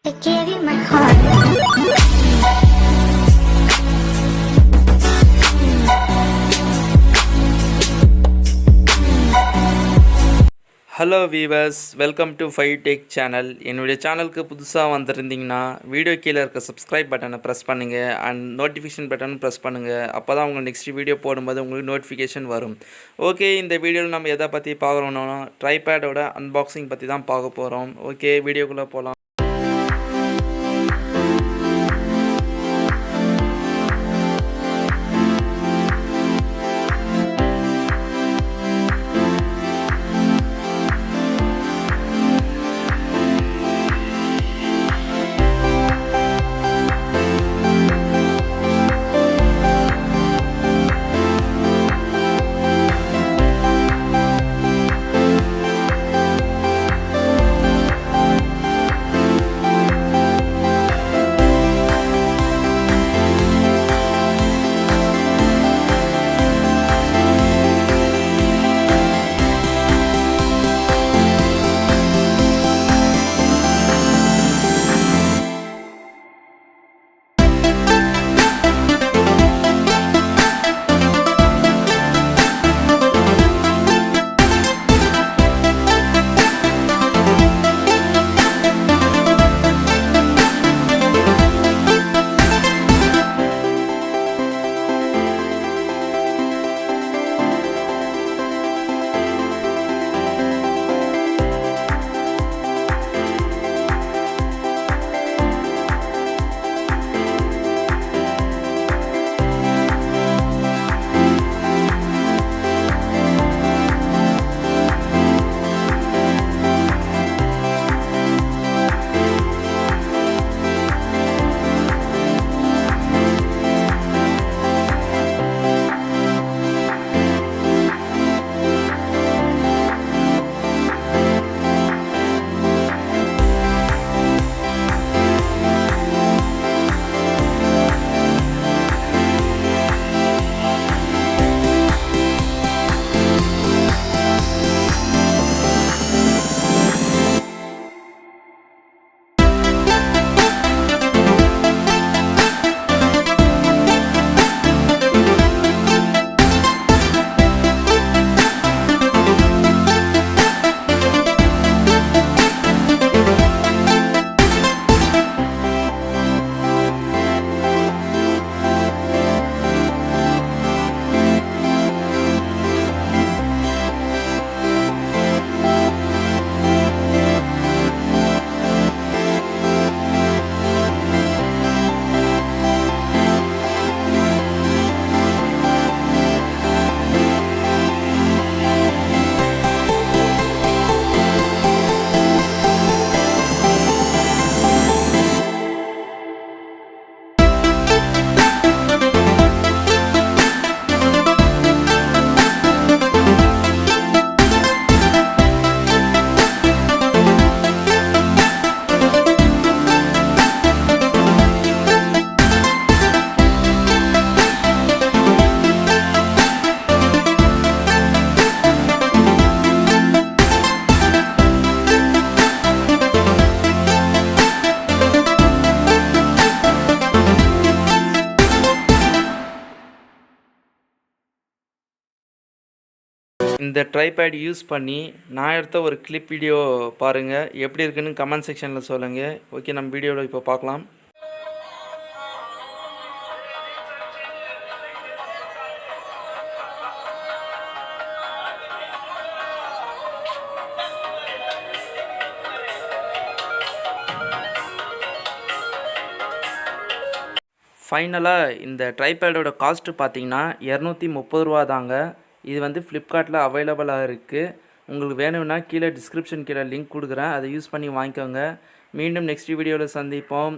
I gave you my heart. Hello viewers, welcome to Five Tech channel. என்னுடைய சேனலுக்கு புதுசாக வந்திருந்தீங்கன்னா video கீழே இருக்க சப்ஸ்கிரைப் பட்டனை ப்ரெஸ் பண்ணுங்கள் அண்ட் நோட்டிஃபிகேஷன் பட்டனும் ப்ரெஸ் பண்ணுங்கள். அப்போ தான் உங்களுக்கு நெக்ஸ்ட் வீடியோ போடும்போது உங்களுக்கு நோட்டிஃபிகேஷன் வரும். ஓகே, இந்த வீடியோவில் நம்ம எதை பற்றி பார்க்குறோம்னா ட்ரைபேடோட அன்பாக்சிங் பற்றி தான் பார்க்க போகிறோம். ஓகே, வீடியோக்குள்ளே போகலாம். இந்த ட்ரைபேட் யூஸ் பண்ணி நான் எடுத்த ஒரு கிளிப் வீடியோ பாருங்கள். எப்படி இருக்குன்னு கமெண்ட் செக்ஷனில் சொல்லுங்கள். ஓகே, நம்ம வீடியோவில் இப்போ பார்க்கலாம். ஃபைனலாக இந்த ட்ரைபேடோட காஸ்ட்டு பார்த்தீங்கன்னா 230 ரூபா தாங்க. இது வந்து ஃப்ளிப்கார்ட்டில் அவைலபிளாக இருக்குது. உங்களுக்கு வேணும்னா கீழே டிஸ்கிரிப்ஷன் கீழே லிங்க் கொடுக்குறேன், அதை யூஸ் பண்ணி வாங்கிக்கோங்க. மீண்டும் நெக்ஸ்ட் வீடியோவில் சந்திப்போம்.